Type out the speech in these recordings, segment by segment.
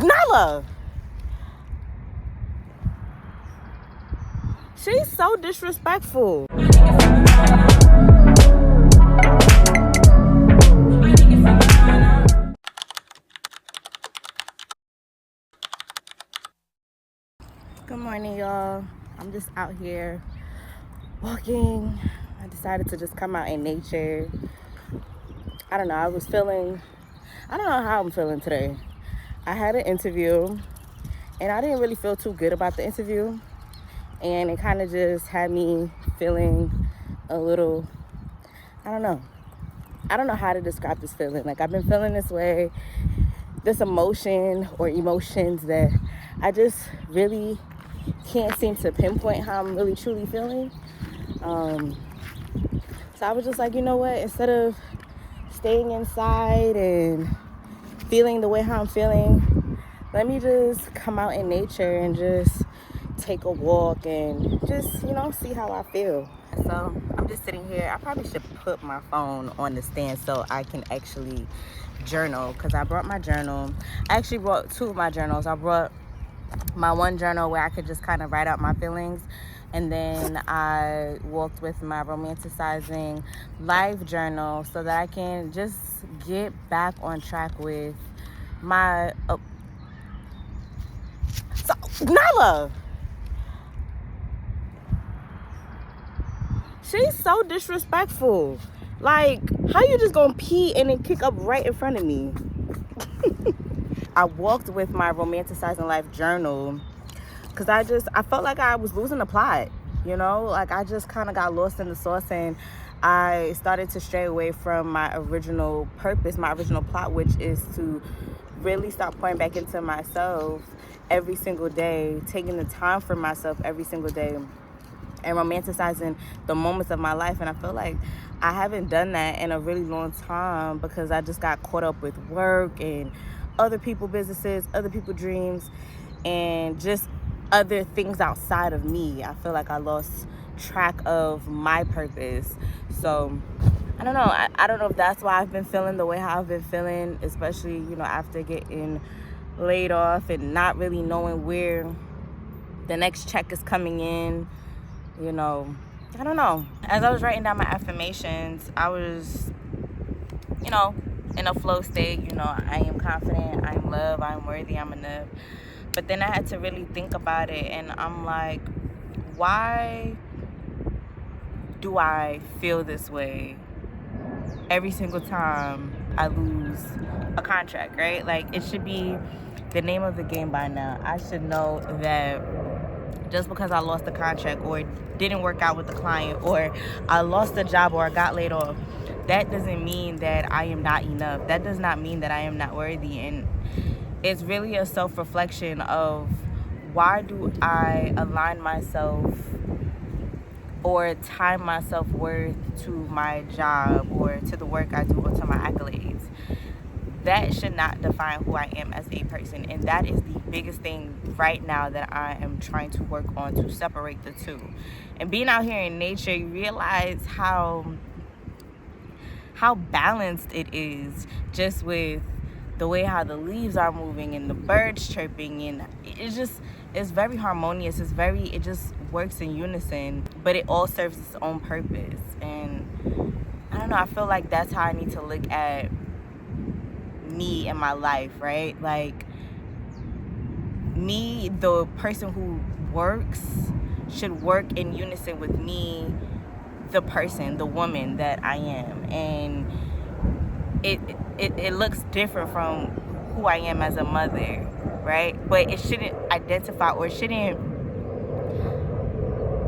Nala. She's so disrespectful. Good morning, y'all. I'm just out here walking. I decided to just come out in nature. I don't know, I don't know how I'm feeling today. I had an interview and I didn't really feel too good about the interview. And it kind of just had me feeling a little, I don't know how to describe this feeling. Like, I've been feeling this way, this emotion or emotions that I just really can't seem to pinpoint how I'm really truly feeling. So I was just like, you know what, instead of staying inside and feeling the way how I'm feeling, let me just come out in nature and just take a walk and just, see how I feel. So I'm just sitting here. I probably should put my phone on the stand so I can actually journal, because I brought my journal. I actually brought two of my journals. I brought my one journal where I could just kind of write out my feelings, and then I walked with my Romanticizing live journal so that I can just get back on track with my Nala. She's so disrespectful. Like, how you just gonna pee and then kick up right in front of me? I walked with my Romanticizing life journal because I felt like I was losing the plot, like I just kind of got lost in the sauce, and I started to stray away from my original purpose, my original plot, which is to really start pouring back into myself every single day, taking the time for myself every single day, and romanticizing the moments of my life. And I feel like I haven't done that in a really long time because I just got caught up with work and other people's businesses, other people's dreams, and just other things outside of me. I feel like I lost track of my purpose. So I don't know. I don't know if that's why I've been feeling the way how I've been feeling, especially, after getting laid off and not really knowing where the next check is coming in. I don't know. As I was writing down my affirmations, I was, in a flow state. I am confident, I am loved, I am worthy, I'm enough. But then I had to really think about it, and I'm like, why do I feel this way every single time I lose a contract, right? Like, it should be the name of the game by now. I should know that just because I lost the contract or didn't work out with the client or I lost a job or I got laid off, that doesn't mean that I am not enough. That does not mean that I am not worthy. And it's really a self-reflection of, why do I align myself or tie my self-worth to my job or to the work I do or to my accolades? That should not define who I am as a person. And that is the biggest thing right now that I am trying to work on, to separate the two. And being out here in nature, you realize how balanced it is, just with the way how the leaves are moving and the birds chirping, and it's very harmonious. It just works in unison, but it all serves its own purpose. And I don't know, I feel like that's how I need to look at me in my life, right? Like, me, the person who works, should work in unison with me, the person, the woman that I am. And it looks different from who I am as a mother, right? But it shouldn't identify, or it shouldn't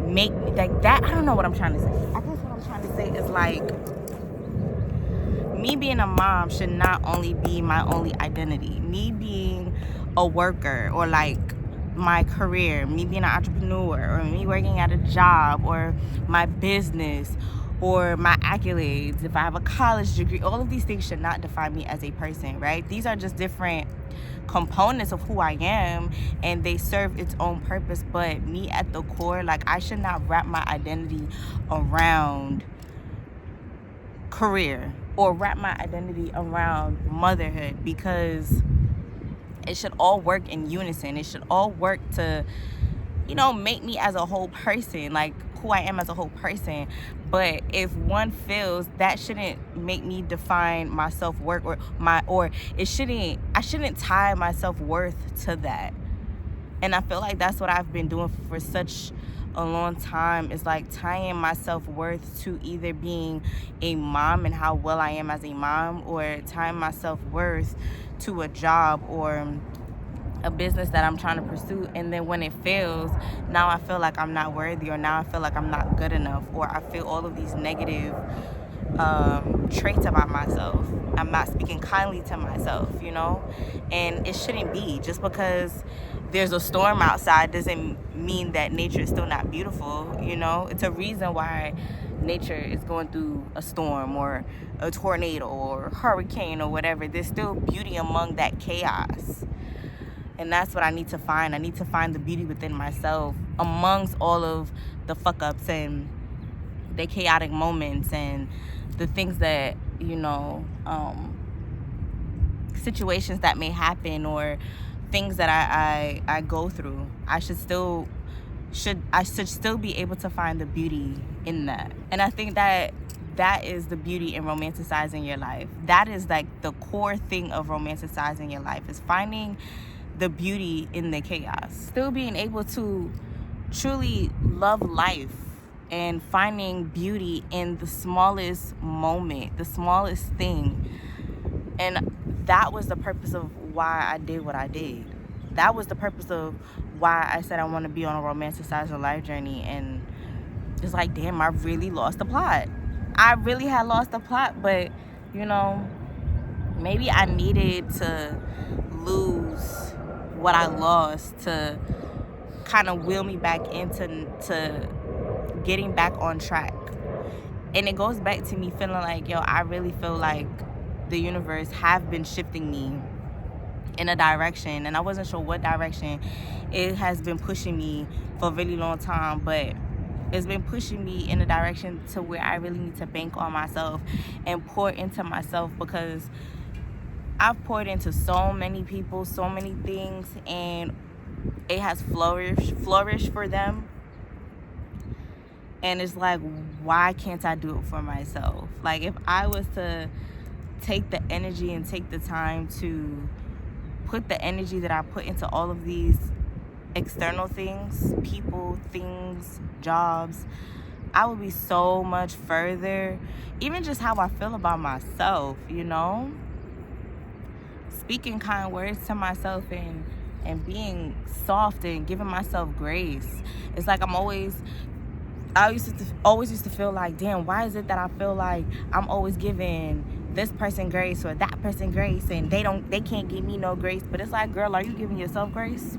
make me like that. I don't know what I'm trying to say. I guess what I'm trying to say is, like, me being a mom should not only be my only identity. Me being a worker, or like my career, me being an entrepreneur, or me working at a job, or my business, or my accolades, if I have a college degree, all of these things should not define me as a person, right? These are just different components of who I am, and they serve its own purpose. But me at the core, like, I should not wrap my identity around career or wrap my identity around motherhood, because It should all work in unison. It should all work to, you know, make me as a whole person, like who I am as a whole person. But if one fails, that shouldn't make me define my self-worth, or I shouldn't tie my self-worth to that. And I feel like that's what I've been doing for such a long time, is like tying my self-worth to either being a mom and how well I am as a mom, or tying my self-worth to a job or a business that I'm trying to pursue. And then when it fails, now I feel like I'm not worthy, or now I feel like I'm not good enough, or I feel all of these negative traits about myself. I'm not speaking kindly to myself, you know? And it shouldn't be. Just because there's a storm outside doesn't mean that nature is still not beautiful, you know? It's a reason why nature is going through a storm or a tornado or hurricane or whatever. There's still beauty among that chaos. And that's what I need to find. I need to find the beauty within myself amongst all of the fuck ups and the chaotic moments and the things that, you know, situations that may happen, or things that I go through. I should still be able to find the beauty in that. And I think that is the beauty in romanticizing your life. That is like the core thing of romanticizing your life, is finding the beauty in the chaos. Still being able to truly love life and finding beauty in the smallest moment, the smallest thing. And that was the purpose of why I did what I did. That was the purpose of why I said I want to be on a romanticizing life journey. And it's like, damn, I really lost the plot. I really had lost the plot, but, you know, maybe I needed to lose what I lost to kind of wheel me back into getting back on track. And it goes back to me feeling like, yo, I really feel like the universe have been shifting me in a direction, and I wasn't sure what direction. It has been pushing me for a really long time, but it's been pushing me in a direction to where I really need to bank on myself and pour into myself, because I've poured into so many people, so many things, and it has flourished for them. And it's like, why can't I do it for myself? Like, if I was to take the energy and take the time to put the energy that I put into all of these external things, people, things, jobs, I would be so much further. Even just how I feel about myself, you know? Speaking kind words to myself and being soft and giving myself grace. It's like I always used to feel like, damn, why is it that I feel like I'm always giving this person grace or that person grace, and they can't give me no grace? But it's like, girl, are you giving yourself grace?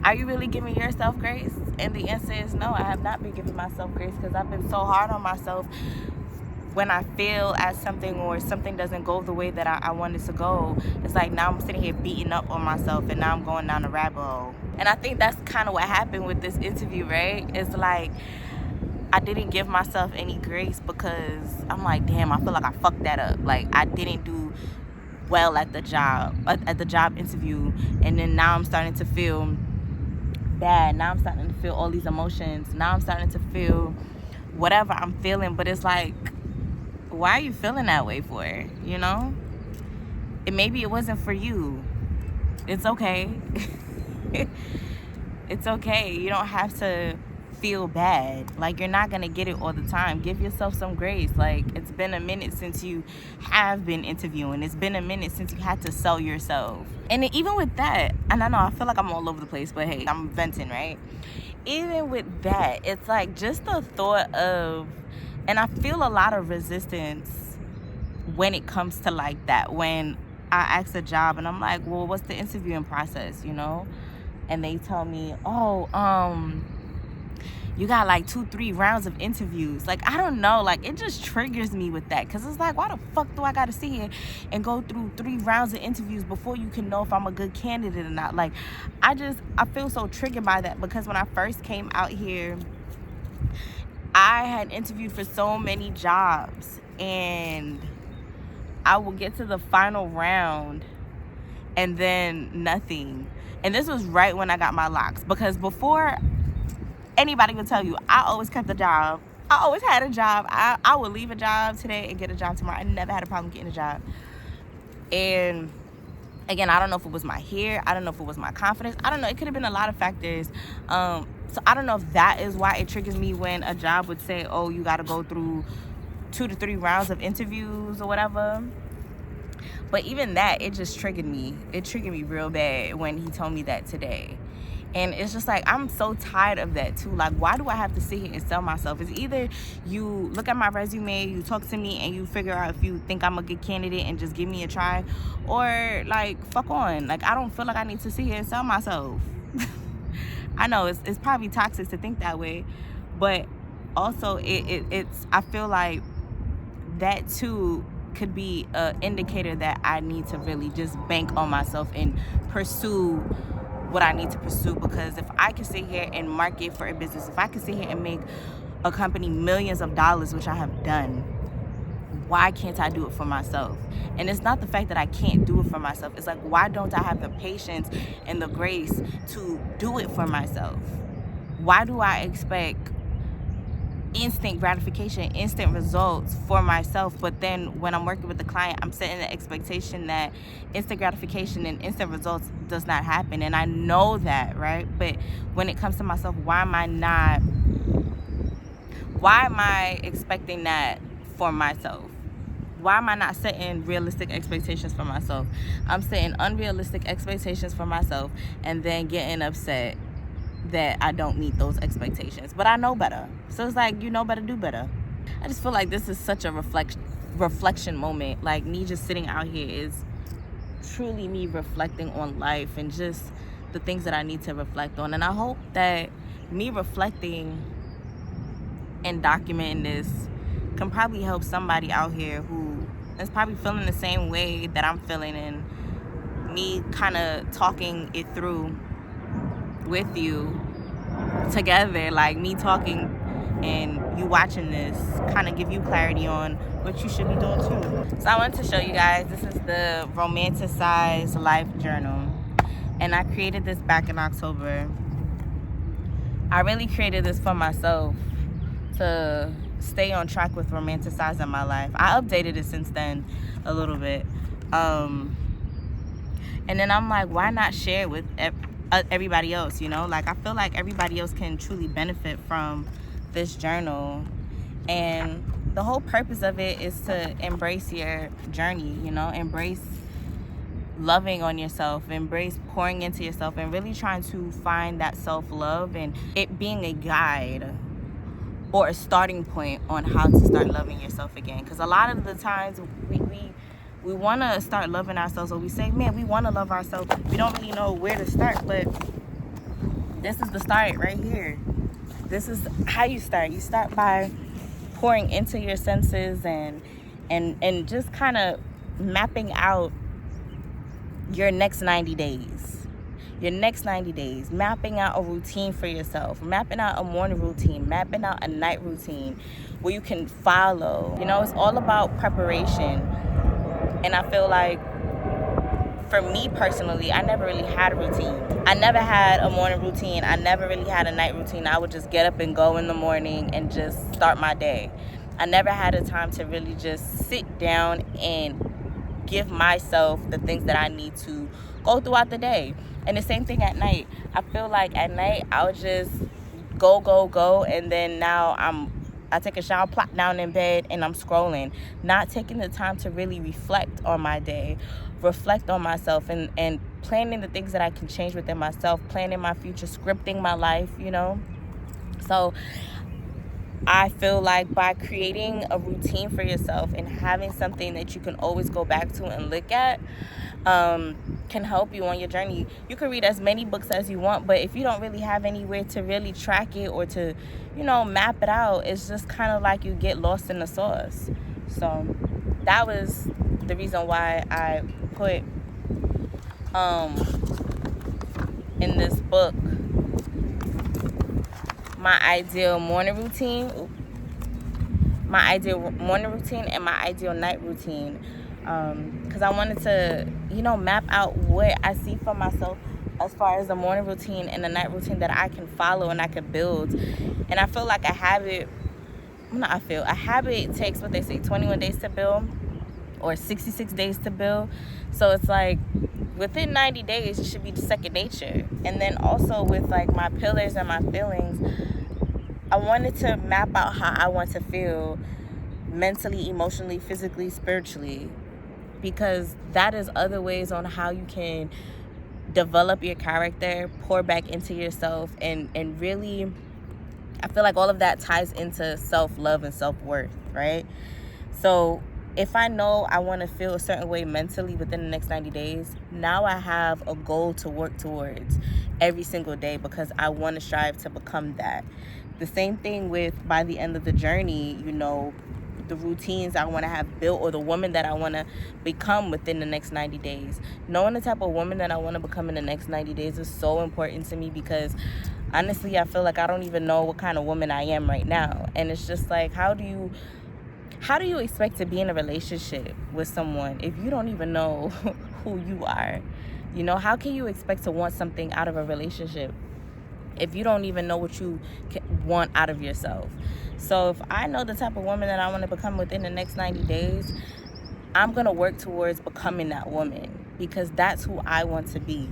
Are you really giving yourself grace? And the answer is no, I have not been giving myself grace, because I've been so hard on myself when I fail at something or something doesn't go the way that I want it to go. It's like, now I'm sitting here beating up on myself, and now I'm going down a rabbit hole. And I think that's kind of what happened with this interview, right? It's like, I didn't give myself any grace, because I'm like, damn, I feel like I fucked that up. Like, I didn't do well at the job interview, and then now I'm starting to feel bad. Now I'm starting to feel all these emotions. Now I'm starting to feel whatever I'm feeling. But it's like, why are you feeling that way for? You know? And maybe it wasn't for you. It's okay. It's okay. You don't have to feel bad. Like, you're not gonna get it all the time. Give yourself some grace. Like, it's been a minute since you have been interviewing. It's been a minute since you had to sell yourself. And even with that, and I know I feel like I'm all over the place, but hey, I'm venting, right? Even with that, it's like, just the thought of, and I feel a lot of resistance when it comes to like that. When I ask a job and I'm like, well, what's the interviewing process, you know? And they tell me, oh, you got like 2-3 rounds of interviews. Like, I don't know, like, it just triggers me with that, because it's like, why the fuck do I gotta sit here and go through 3 rounds of interviews before you can know if I'm a good candidate or not? Like, I feel so triggered by that, because when I first came out here, I had interviewed for so many jobs, and I will get to the final round and then nothing. And this was right when I got my locks, because before, anybody would tell you, I always kept a job. I always had a job. I would leave a job today and get a job tomorrow. I never had a problem getting a job. And again, I don't know if it was my hair. I don't know if it was my confidence. I don't know. It could have been a lot of factors. So I don't know if that is why it triggers me when a job would say, oh, you got to go through 2 to 3 rounds of interviews or whatever. But even that, it just triggered me. It triggered me real bad when he told me that today. And it's just like, I'm so tired of that too. Like, why do I have to sit here and sell myself? It's either you look at my resume, you talk to me, and you figure out if you think I'm a good candidate and just give me a try, or like, fuck on. Like, I don't feel like I need to sit here and sell myself. I know it's probably toxic to think that way, but also it's I feel like that too could be an indicator that I need to really just bank on myself and pursue what I need to pursue. Because if I can sit here and market for a business, if I can sit here and make a company millions of dollars, which I have done, why can't I do it for myself? And it's not the fact that I can't do it for myself. It's like, why don't I have the patience and the grace to do it for myself? Why do I expect instant gratification, instant results for myself, but then when I'm working with the client, I'm setting the expectation that instant gratification and instant results does not happen? And I know that, right? But when it comes to myself, why am I expecting that for myself? Why am I not setting realistic expectations for myself? I'm setting unrealistic expectations for myself and then getting upset that I don't meet those expectations. But I know better. So it's like, you know better, do better. I just feel like this is such a reflection moment. Like, me just sitting out here is truly me reflecting on life and just the things that I need to reflect on. And I hope that me reflecting and documenting this can probably help somebody out here who is probably feeling the same way that I'm feeling, and me kind of talking it through with you together, like me talking and you watching this, kind of give you clarity on what you should be doing too. So I wanted to show you guys, this is the Romanticize Life Journal, and I created this back in October. I really created this for myself to stay on track with romanticizing my life. I updated it since then a little bit, and then I'm like, why not share it with everybody else, you know? Like, I feel like everybody else can truly benefit from this journal, and the whole purpose of it is to embrace your journey, you know, embrace loving on yourself, embrace pouring into yourself, and really trying to find that self-love, and it being a guide or a starting point on how to start loving yourself again. Because a lot of the times we want to start loving ourselves, or we say, man, we want to love ourselves. We don't really know where to start, but this is the start right here. This is how you start. You start by pouring into your senses and just kind of mapping out your next 90 days. Your next 90 days, mapping out a routine for yourself, mapping out a morning routine, mapping out a night routine where you can follow. You know, it's all about preparation. And I feel like, for me personally, I never really had a routine. I never had a morning routine. I never really had a night routine. I would just get up and go in the morning and just start my day. I never had a time to really just sit down and give myself the things that I need to go throughout the day. And the same thing at night. I feel like at night I would just go, and then now I take a shower, plop down in bed, and I'm scrolling, not taking the time to really reflect on my day, reflect on myself, and planning the things that I can change within myself, planning my future, scripting my life, you know. So I feel like by creating a routine for yourself and having something that you can always go back to and look at, can help you on your journey. You can read as many books as you want, but if you don't really have anywhere to really track it or to, you know, map it out, it's just kind of like you get lost in the sauce. So that was the reason why I put in this book my ideal morning routine and my ideal night routine, because I wanted to, you know, map out what I see for myself as far as the morning routine and the night routine that I can follow and I can build. And I feel like a habit takes, what they say, 21 days to build or 66 days to build. So it's like within 90 days it should be second nature. And then also with like my pillars and my feelings, I wanted to map out how I want to feel mentally, emotionally, physically, spiritually, because that is other ways on how you can develop your character, pour back into yourself, and really, I feel like all of that ties into self-love and self-worth, right? So if I know I want to feel a certain way mentally within the next 90 days, now I have a goal to work towards every single day because I want to strive to become that. The same thing with, by the end of the journey, you know, the routines I want to have built or the woman that I want to become within the next 90 days. Knowing the type of woman that I want to become in the next 90 days is so important to me because honestly, I feel like I don't even know what kind of woman I am right now. And it's just like, how do you expect to be in a relationship with someone if you don't even know who you are? You know, how can you expect to want something out of a relationship if you don't even know what you want out of yourself? So if I know the type of woman that I want to become within the next 90 days, I'm going to work towards becoming that woman because that's who I want to be.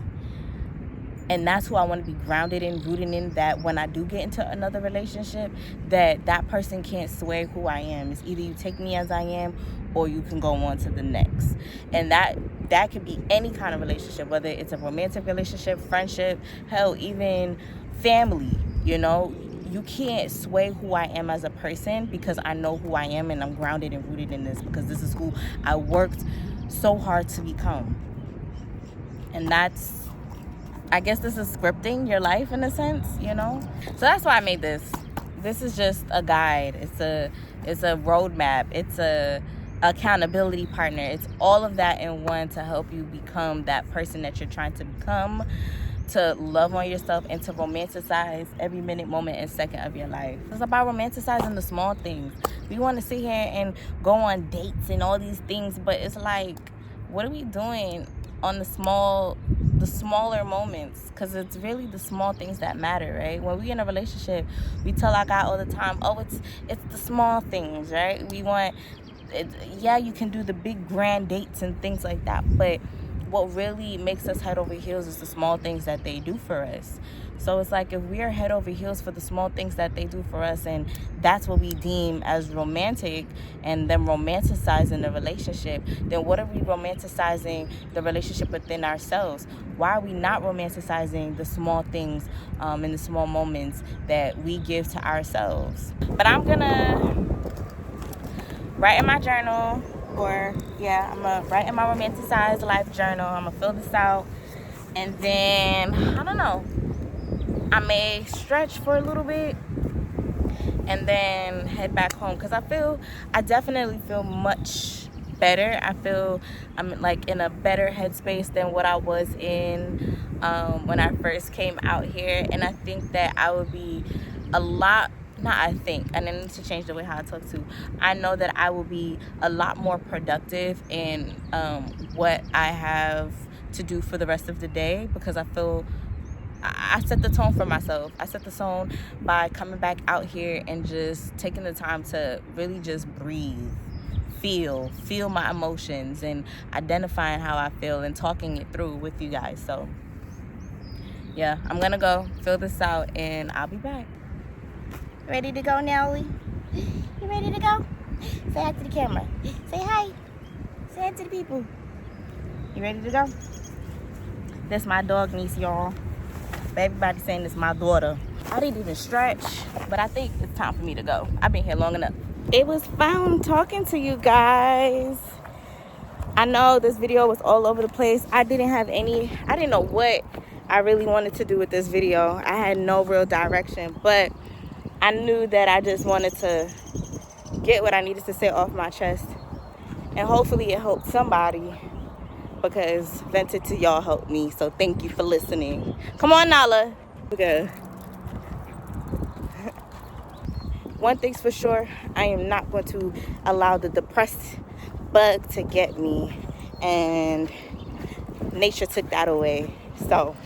And that's who I want to be grounded in, rooted in, that when I do get into another relationship, that person can't sway who I am. It's either you take me as I am or you can go on to the next. And that could be any kind of relationship, whether it's a romantic relationship, friendship, hell, even family, you know. You can't sway who I am as a person because I know who I am and I'm grounded and rooted in this because this is who I worked so hard to become. And I guess this is scripting your life in a sense, you know? So that's why I made this. This is just a guide. It's a roadmap. It's a accountability partner. It's all of that in one to help you become that person that you're trying to become, to love on yourself, and to romanticize every minute, moment, and second of your life. It's about romanticizing the small things. We want to sit here and go on dates and all these things, but it's like, what are we doing on the smaller moments? Because it's really the small things that matter, right? When we in a relationship, we tell our guy all the time, oh, it's the small things, right? We want yeah, you can do the big grand dates and things like that, but what really makes us head over heels is the small things that they do for us. So it's like, if we are head over heels for the small things that they do for us, and that's what we deem as romantic, and them romanticizing the relationship, then what are we romanticizing the relationship within ourselves? Why are we not romanticizing the small things and the small moments that we give to ourselves? But I'm gonna write in my journal, I'm gonna write in my Romanticize life journal. I'm gonna fill this out, and then I don't know, I may stretch for a little bit and then head back home because I definitely feel much better. I feel I'm like in a better headspace than what I was in when I first came out here, and I think that I would be a lot, I need to change the way how I talk to. I know that I will be a lot more productive in what I have to do for the rest of the day, because I feel I set the tone for myself. I set the tone by coming back out here and just taking the time to really just breathe, feel my emotions, and identifying how I feel and talking it through with you guys. So yeah, I'm gonna go fill this out and I'll be back. Ready to go, Nelly? You ready to go? Say hi to the camera. Say hi. Say hi to the people. You ready to go? That's my dog niece, y'all. But everybody's saying it's my daughter. I didn't even stretch, but I think it's time for me to go. I've been here long enough. It was fun talking to you guys. I know this video was all over the place. I didn't know what I really wanted to do with this video. I had no real direction, but I knew that I just wanted to get what I needed to say off my chest. And hopefully it helped somebody, because vented to y'all helped me. So thank you for listening. Come on, Nala. Okay. One thing's for sure, I am not going to allow the depressed bug to get me, and nature took that away. So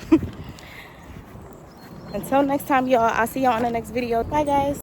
until next time, y'all, I'll see y'all on the next video. Bye, guys.